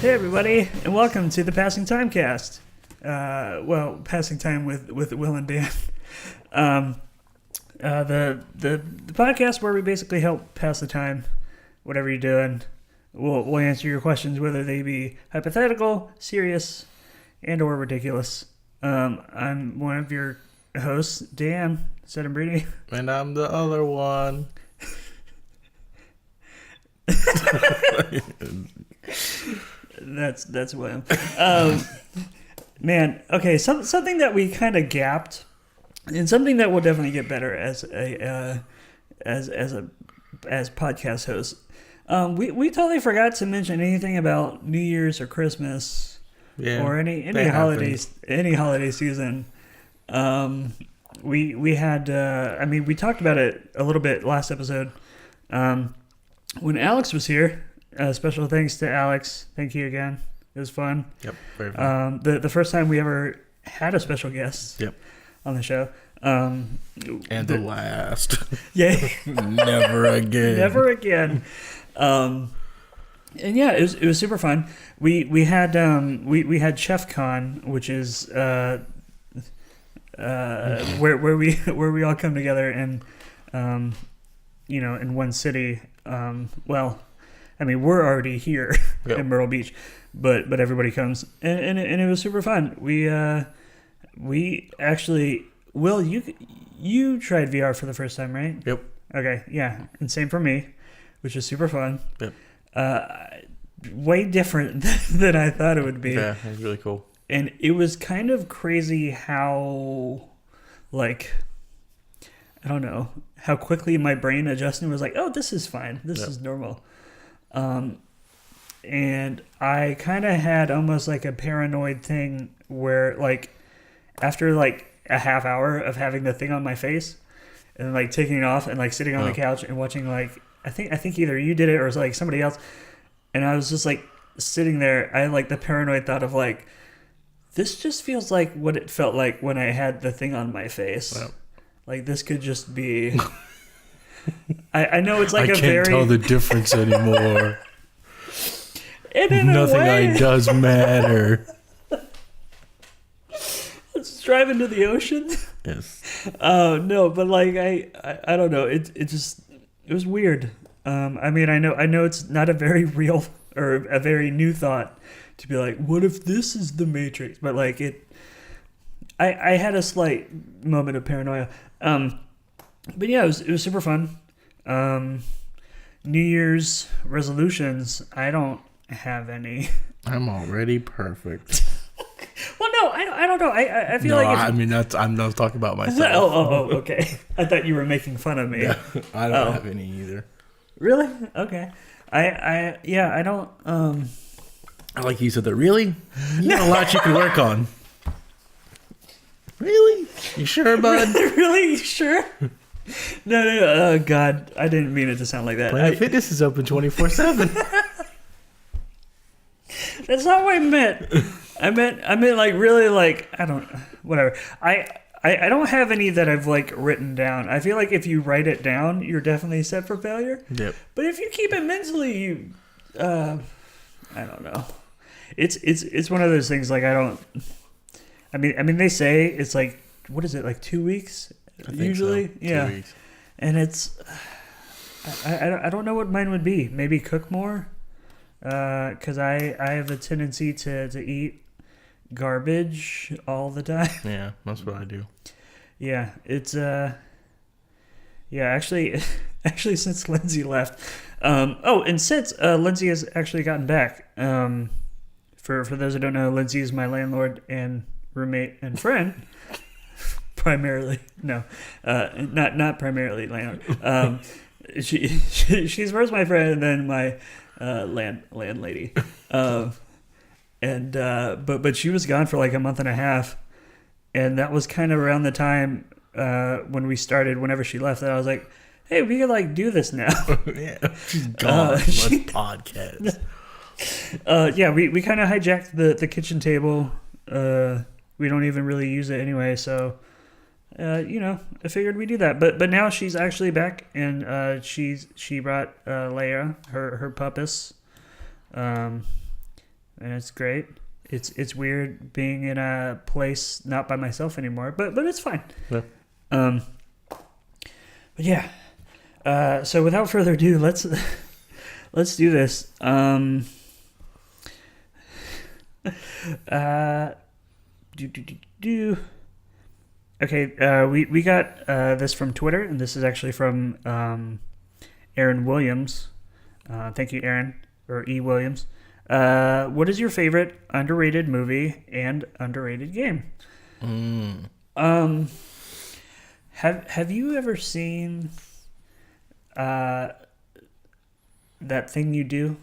Hey everybody, and welcome to the Passing Time Cast. Passing time with Will and Dan. The podcast where we basically help pass the time, whatever you're doing. We'll answer your questions, whether they be hypothetical, serious, and or ridiculous. I'm one of your hosts, Dan Brady. And I'm the other one. That's William. Man, okay, something that we kind of gapped, and something that will definitely get better as podcast hosts. We totally forgot to mention anything about New Year's or Christmas, or any holidays, any holiday season. We had we talked about it a little bit last episode. When Alex was here. Special thanks to Alex. Thank you again. It was fun. Yep, very fun. The first time we ever had a special guest. Yep. On the show. And the last. Yeah. Never again. Never again. And yeah, it was super fun. We had Chef Con, which is where we all come together and in one city. We're already here in Myrtle Beach, but everybody comes, and it was super fun. We actually, Will, you tried VR for the first time, right? Yep. Okay, yeah, and same for me, which is super fun. Yep. Way different than I thought it would be. Yeah, it was really cool. And it was kind of crazy how, I don't know, how quickly my brain adjusted and was like, oh, this is fine. This is normal. And I kind of had almost like a paranoid thing where after a half hour of having the thing on my face and taking it off and sitting on the couch and watching I think either you did it or it was somebody else, and I was just sitting there. I had the paranoid thought of this just feels like what it felt like when I had the thing on my face. Wow. This could just be. I know it's I can't tell the difference anymore. Nothing I does matter. Let's drive into the ocean. Yes. No, but I don't know. It was weird. I know it's not a very real or a very new thought to be what if this is the Matrix? But I had a slight moment of paranoia. But yeah, it was super fun. New Year's resolutions, I don't have any. I'm already perfect. Well, no, I don't know. I feel I'm not talking about myself. Oh, okay. I thought you were making fun of me. Yeah, I don't have any either. Really? Okay. I don't. I like you said that. Really? You got a lot you can work on. Really? You sure, bud? Really? You sure? No. Oh, God. I didn't mean it to sound like that. Planet Fitness is open 24/7. That's not what I meant. I meant really I don't, whatever. I don't have any that I've written down. I feel if you write it down, you're definitely set for failure. Yep. But if you keep it mentally, you, I don't know. It's one of those things I don't. I mean they say it's what is it 2 weeks? I think usually so. yeah. 2 weeks. And it's I don't know what mine would be. Maybe cook more, because I have a tendency to eat garbage all the time. Yeah, that's what I do. Yeah, it's actually since Lindsay left, and since Lindsay has actually gotten back, for those who don't know, Lindsay is my landlord and roommate and friend. Primarily, no, not primarily landlord. She's first my friend and then my landlady. But she was gone for a month and a half, and that was kind of around the time when we started. Whenever she left, that I was like, "Hey, we could do this now." Yeah, she's gone. Let's podcast. Yeah, we kind of hijacked the kitchen table. We don't even really use it anyway, so I figured we'd do that. But now she's actually back, and she brought Leia, her puppus. and it's great. It's weird being in a place not by myself anymore, but it's fine. Yeah. But yeah. So without further ado, let's do this. Okay, we got this from Twitter, and this is actually from Aaron Williams. Thank you, Aaron, or E. Williams. What is your favorite underrated movie and underrated game? Have you ever seen That Thing You Do?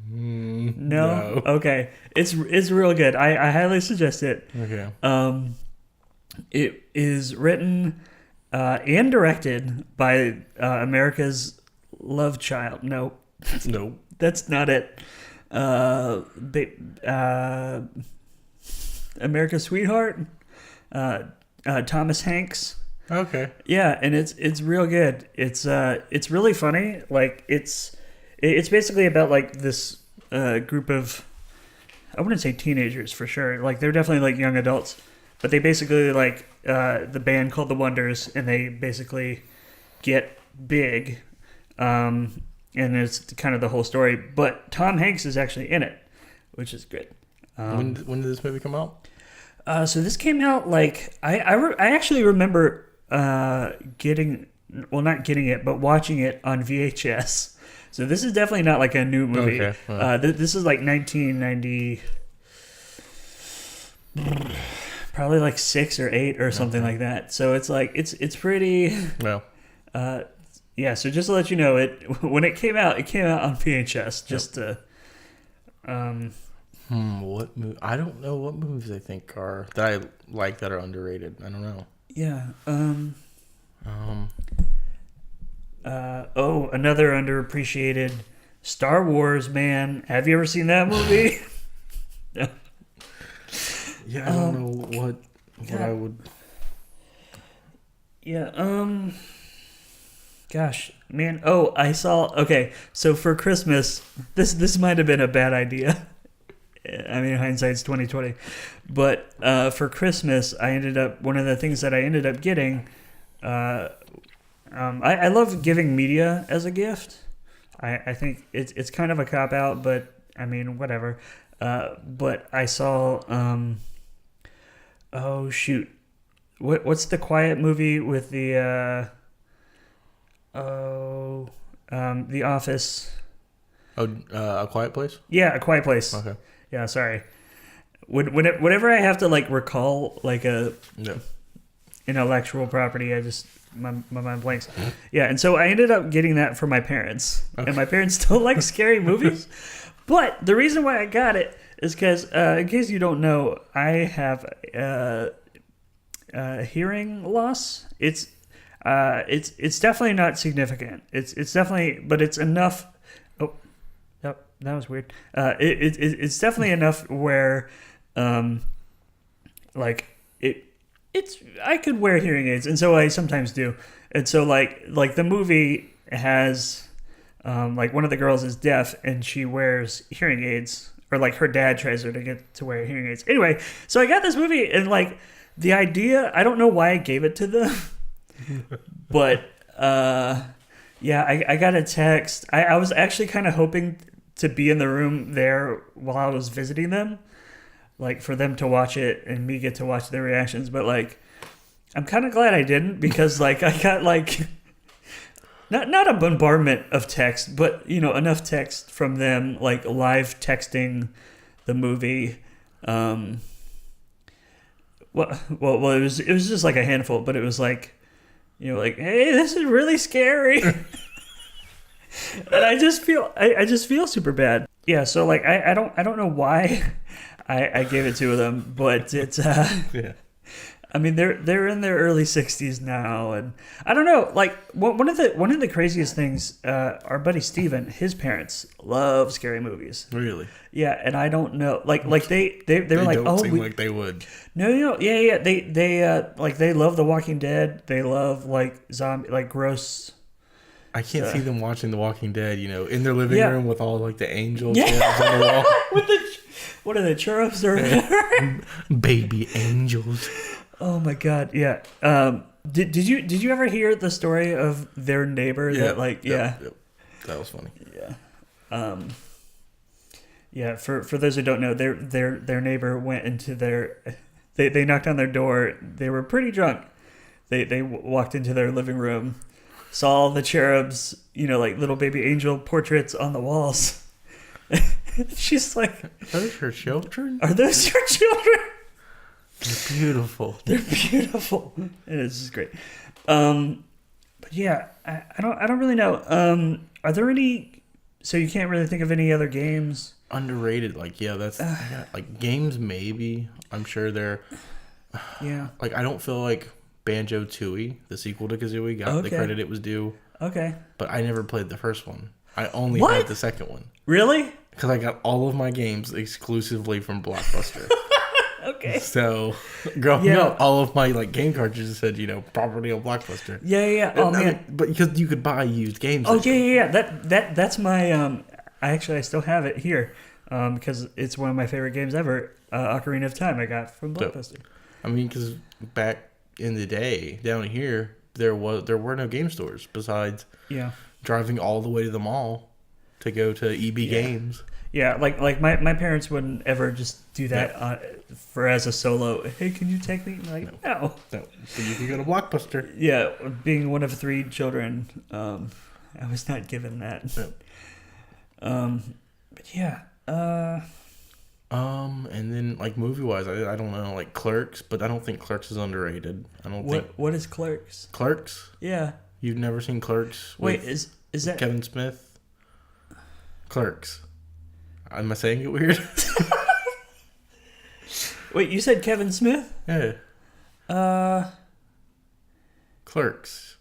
No? Okay. It's real good. I highly suggest it. Okay. It is written and directed by America's love child. Nope. That's not it. America's sweetheart. Thomas Hanks. Okay. Yeah, and it's real good. It's really funny. Like it's basically about like this group of, I wouldn't say teenagers for sure. Like they're definitely like young adults, but they basically like the band called the Wonders, and they basically get big, and it's kind of the whole story. But Tom Hanks is actually in it, which is good. When did this movie come out? So this came out like I actually remember not getting it, but watching it on VHS. So this is definitely not like a new movie. Okay. This is like 1990, probably like 6 or 8 or something like that. So it's like it's pretty. Well. Yeah. So just to let you know, when it came out on VHS. Just to. What movie? I don't know what movies I think are that I like that are underrated. I don't know. Yeah. Another underappreciated Star Wars, man. Have you ever seen that movie? No. Yeah, I don't know what I would. Yeah. Gosh, man. Oh, I saw. Okay, so for Christmas, this might have been a bad idea. I mean, hindsight's 20/20. But for Christmas, one of the things that I ended up getting. I love giving media as a gift. I think it's kind of a cop out, but I mean whatever. But I saw oh shoot, what's the quiet movie with the The Office? A Quiet Place? Yeah, A Quiet Place. Okay. Yeah, sorry. Whenever I have to like recall like a intellectual property, my mind blanks. Yeah, and so I ended up getting that for my parents, and my parents don't like scary movies. But the reason why I got it is because, in case you don't know, I have hearing loss. It's definitely not significant. It's definitely, but it's enough. Oh, yep, that was weird. It's definitely enough where, like it's I could wear hearing aids, and so I sometimes do. And so like the movie has like one of the girls is deaf and she wears hearing aids, or like her dad tries her to get to wear hearing aids. Anyway, so I got this movie, and like the idea, I don't know why I gave it to them, but yeah, I got a text. I was actually kind of hoping to be in the room there while I was visiting them, like for them to watch it and me get to watch their reactions. But like, I'm kind of glad I didn't, because like I got like not a bombardment of text, but you know, enough text from them, like live texting the movie. Well, it was just like a handful, but it was like, you know, like, hey, this is really scary. And I just feel super bad. Yeah, so like I don't know why I gave it to them, but it's yeah. I mean, they're in their early 60s now, and I don't know. Like one of the craziest things, our buddy Steven, his parents love scary movies. Really? Yeah, and I don't know. Like they were like, don't seem like they would. No, yeah. They like they love The Walking Dead. They love like zombie, like gross I can't see them watching The Walking Dead, in their living room with all like the angels on the wall. With what are the cherubs or baby angels? Oh my god, yeah. Did you ever hear the story of their neighbor that like Yep. That was funny. Yeah. Yeah, for those who don't know, their neighbor went into they knocked on their door. They were pretty drunk. They walked into their living room, saw all the cherubs, like little baby angel portraits on the walls. She's like, "Are those your children? Are those your children? They're beautiful. They're beautiful." And it's just great. But yeah, I don't really know. Are there any? So you can't really think of any other games? Underrated, that's like games. Maybe I'm sure they're. Yeah. Like I don't feel like Banjo-Tooie, the sequel to Kazooie, got the credit it was due. Okay. But I never played the first one. I only played the second one. Really? Because I got all of my games exclusively from Blockbuster. Okay. So, growing up, all of my game cartridges said, property on Blockbuster. Yeah. Oh man. But because you could buy used games. Oh yeah. That's my I still have it here because it's one of my favorite games ever. Ocarina of Time I got from Blockbuster. Because back in the day down here there were no game stores besides driving all the way to the mall to go to EB Games. Yeah, like my parents wouldn't ever just do that for as a solo. Hey, can you take me? Like, no. But you could go to Blockbuster. Yeah, being one of 3 children, I was not given that. But yeah. And then movie wise, I don't know, Clerks, but I don't think Clerks is underrated. What is Clerks? Clerks? Yeah. You've never seen Clerks? Wait, is that Kevin Smith? Clerks. Am I saying it weird? Wait, you said Kevin Smith? Yeah. Clerks.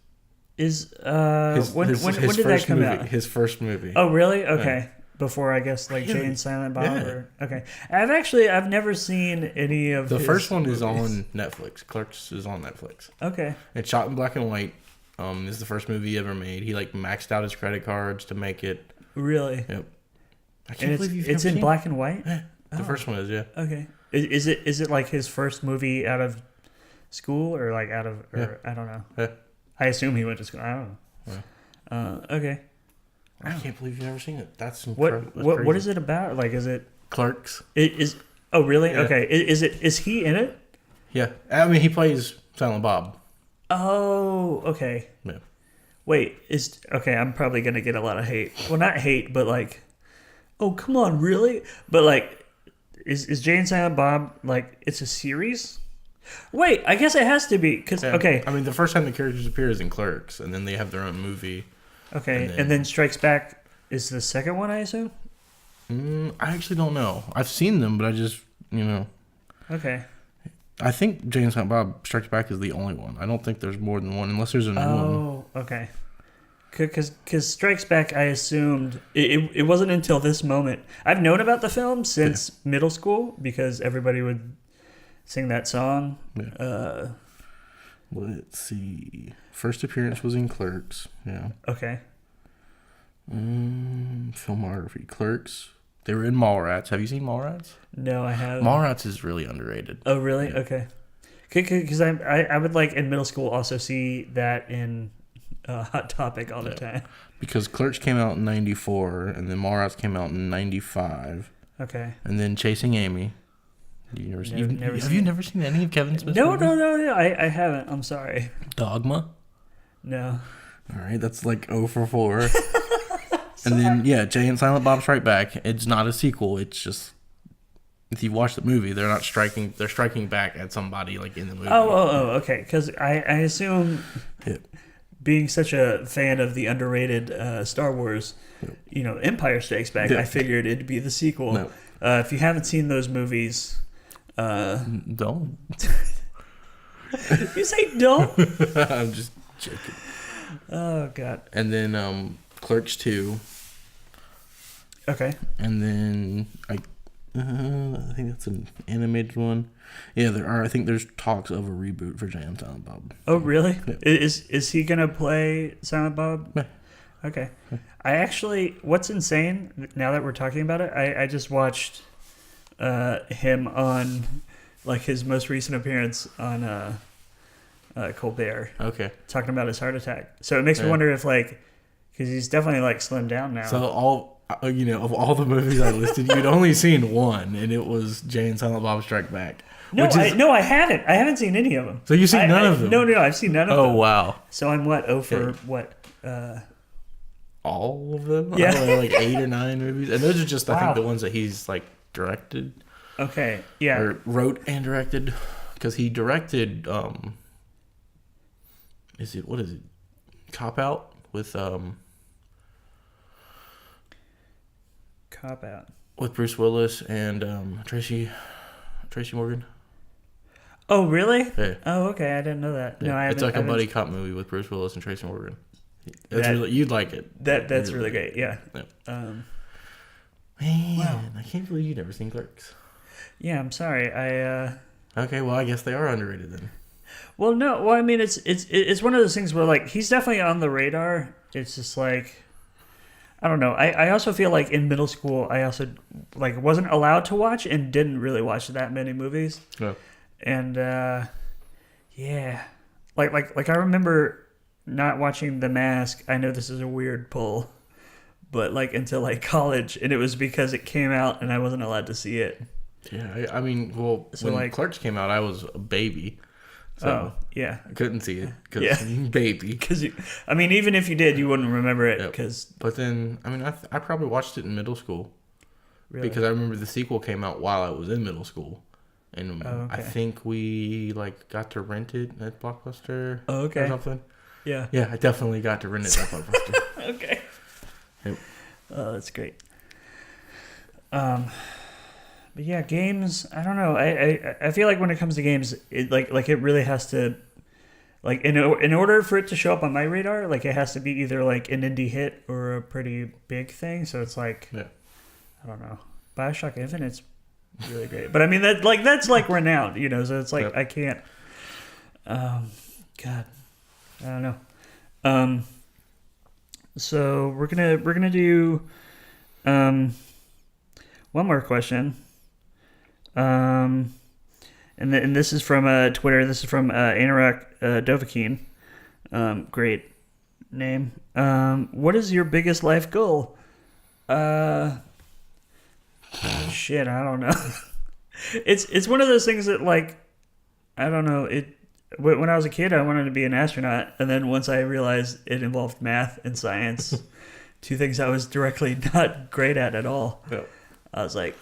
Is when did that come out? His first movie. Oh, really? Okay. Before, I guess, Jay and Silent Bob? Okay. I've never seen any of the his first one movies. is on Netflix. Clerks is on Netflix. Okay. It's shot in black and white. This is the first movie he ever made. He maxed out his credit cards to make it. Really? Yep. I can't believe it's in black and white? Yeah. The first one is, yeah. Okay. Is it his first movie out of school or I don't know. Yeah. I assume he went to school. I don't know. Yeah. Okay. I can't believe you've never seen it. That's incredible. What is it about? Is it Clerks? Oh, really? Yeah. Okay. Is he in it? Yeah. He plays Silent Bob. Oh, okay. Yeah. Wait, I'm probably gonna get a lot of hate. Well, not hate, but oh, come on, really? But is Jay and Silent Bob it's a series? Wait, I guess it has to be because okay. The first time the characters appear is in Clerks, and then they have their own movie. Okay, and then Strikes Back is the second one, I assume? I actually don't know. I've seen them, but I just, Okay. I think Jay and Silent Bob Strikes Back is the only one. I don't think there's more than one, unless there's a new one. Oh, okay. Because Strikes Back, I assumed, it wasn't until this moment. I've known about the film since middle school, because everybody would sing that song. Yeah. Let's see. First appearance was in Clerks. Yeah. Okay. Filmography. Clerks. They were in Mallrats. Have you seen Mallrats? No, I haven't. Mallrats is really underrated. Oh, really? Yeah. Okay. Because I would in middle school also see that in Hot Topic all the time. Because Clerks came out in 94, and then Mallrats came out in 95. Okay. And then Chasing Amy. Have you never seen any of Kevin Smith's movies? No. I haven't. I'm sorry. Dogma? No. All right, that's 0 for 4. And then, Jay and Silent Bob Strike Back. It's not a sequel. It's just, if you watch the movie, they're not striking. They're striking back at somebody in the movie. Oh, okay. Because I assume, being such a fan of the underrated Star Wars, Empire Strikes Back, I figured it'd be the sequel. No. If you haven't seen those movies... don't. You say don't? I'm just joking. Oh, God. And then Clerks 2. Okay. And then I think that's an animated one. Yeah, there are. I think there's talks of a reboot for Jay and Silent Bob. Oh, really? Yeah. Is he gonna play Silent Bob? Yeah. Okay. I actually, what's insane now that we're talking about it, I just watched him on like his most recent appearance on Colbert, Okay. talking about his heart attack. So it makes me wonder if like, because he's definitely like slimmed down now. So of all the movies I listed, you'd only seen one, and it was Jay and Silent Bob Strike Back. No, I haven't. I haven't seen any of them. So you've seen none of them? No, I've seen none of them. Oh, wow. So I'm what? For what? All of them? Yeah. I don't know, like 8 or 9 movies. And those are just, I think, the ones that he's, like, directed. Okay, yeah. Or wrote and directed. Because he directed, what is it? Cop Out with, Cop Out. With Bruce Willis and Tracy Morgan. Oh, really? Yeah. Oh, okay. I didn't know that. Yeah. No, I haven't. It's like a buddy cop movie with Bruce Willis and Tracy Morgan. You'd like it. That's really great. Yeah. Man, wow. I can't believe you've never seen Clerks. Yeah, I'm sorry. Okay, well, I guess they are underrated then. Well, no. Well, I mean, it's one of those things where like he's definitely on the radar. It's just like, I don't know. I also feel like in middle school I also like wasn't allowed to watch and didn't really watch that many movies. No. And yeah, like I remember not watching The Mask. I know this is a weird pull, but like until like college, and it was because it came out and I wasn't allowed to see it. Yeah, I mean, well, so when like, Clerks came out, I was a baby. So yeah, I couldn't see it because baby. Because I mean, even if you did, you wouldn't remember it. Because but then, I mean, I probably watched it in middle school. Really? Because I remember the sequel came out while I was in middle school. And I think we like got to rent it at Blockbuster or something. Yeah. Yeah, I definitely got to rent it at Blockbuster. Okay. Yep. Oh, that's great. But yeah, games. I don't know. I feel like when it comes to games, it like it really has to, like in order for it to show up on my radar, like it has to be either like an indie hit or a pretty big thing. So it's like, I don't know. BioShock Infinite's really great, but I mean that's like renowned, you know. So it's like I can't. God, I don't know. So we're gonna do one more question. And this is from Twitter. This is from Anorak Dovahkiin. Great name. What is your biggest life goal? Shit, I don't know. It's one of those things that like, I don't know. When I was a kid, I wanted to be an astronaut, and then once I realized it involved math and science, two things I was directly not great at all. Yep. I was like,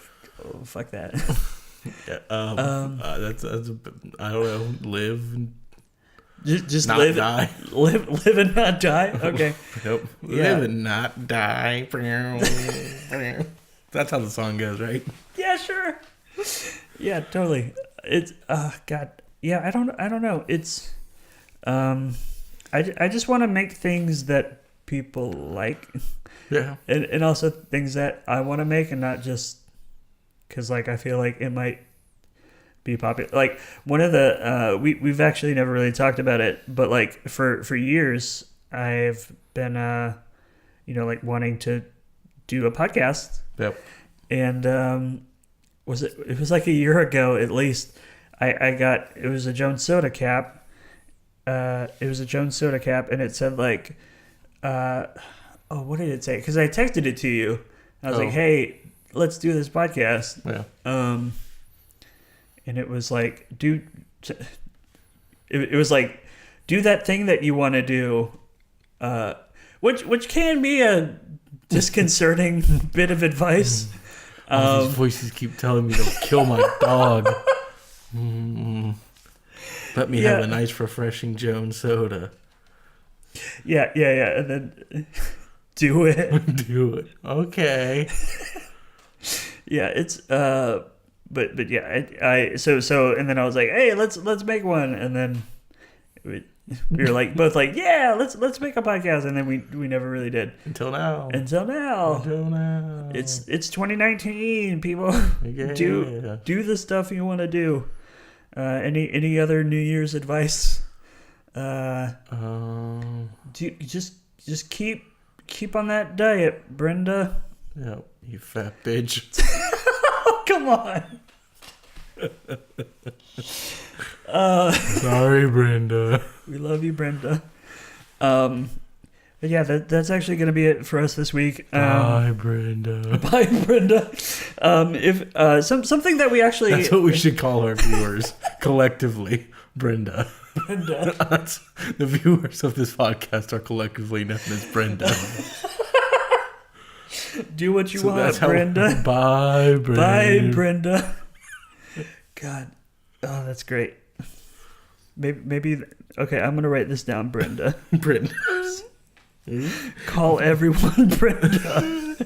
oh, fuck that. That's I don't know. Live. Just not live, die. Live and not die. Okay. Nope. Yeah. Live and not die. That's how the song goes, right? Yeah, sure. Yeah, totally. It's God. Yeah, I don't know. It's I just want to make things that people like. Yeah. And also things that I want to make, and not just because like I feel like it might be popular. Like one of the we've actually never really talked about it, but like for years I've been like wanting to do a podcast. Yep. And it was like a year ago at least. I got, it was a Jones Soda cap. It was a Jones Soda cap, and it said like, what did it say? Because I texted it to you. I was like, hey, let's do this podcast. Yeah. And it was like, dude, it was like, do that thing that you want to do, which can be a disconcerting bit of advice. These voices keep telling me to kill my dog. Let me have a nice, refreshing Jones soda. Yeah, and then do it. Do it. Okay. Yeah, it's but yeah, so and then I was like, hey, let's make one, and then we were like both like, yeah, let's make a podcast, and then we never really did until now. It's 2019, people. Yeah. Do the stuff you want to do. Any other New Year's advice? Do just keep keep on that diet, Brenda. Yep, you fat bitch. Oh, come on. Sorry, Brenda. We love you, Brenda. But yeah, that's actually going to be it for us this week. Bye, Brenda. Bye, Brenda. If something that we actually... That's what we should call our viewers collectively. Brenda. Brenda. The viewers of this podcast are collectively known as Brenda. Do what you want, Brenda. Bye, Brenda. Bye, Brenda. God. Oh, that's great. Maybe okay, I'm going to write this down, Brenda. Brenda. Call everyone Brenda.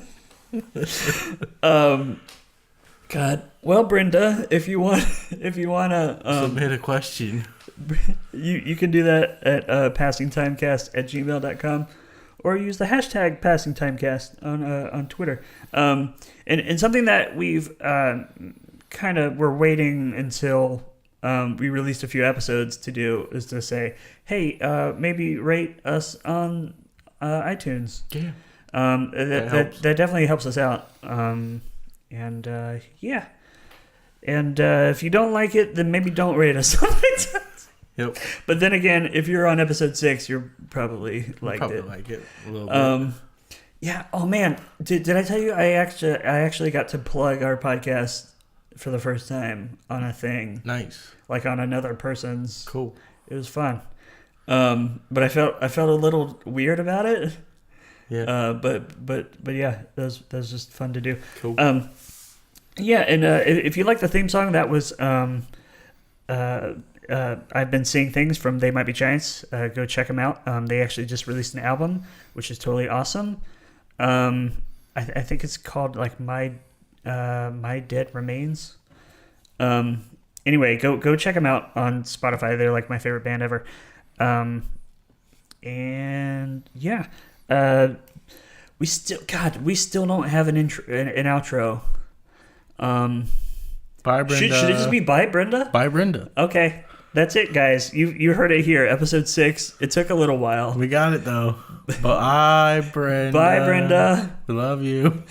God. Well, Brenda, if you want to submit a question, you can do that at passingtimecast@gmail.com, or use the hashtag passingtimecast on Twitter. And something that we've we're waiting until we released a few episodes to do is to say, hey, maybe rate us on iTunes. Yeah. That definitely helps us out. Yeah. And if you don't like it, then maybe don't rate us on iTunes. Yep. But then again, if you're on episode 6, you're probably like it a little bit. Yeah. Oh man, did I tell you I actually got to plug our podcast for the first time on a thing. Nice. Like on another person's. Cool. It was fun. But I felt a little weird about it. Yeah. But yeah, that was just fun to do. Cool. Yeah, and if you like the theme song, that was I've Been Seeing Things from They Might Be Giants. Go check them out. They actually just released an album, which is totally awesome. I think it's called like My Dead Remains. Anyway, go check them out on Spotify. They're like my favorite band ever. And yeah, we still don't have an intro, an outro. Bye, Brenda. Should it just be bye, Brenda? Bye, Brenda. Okay, that's it, guys. You heard it here, episode 6. It took a little while. We got it though. Bye, Brenda. Bye, Brenda. We love you.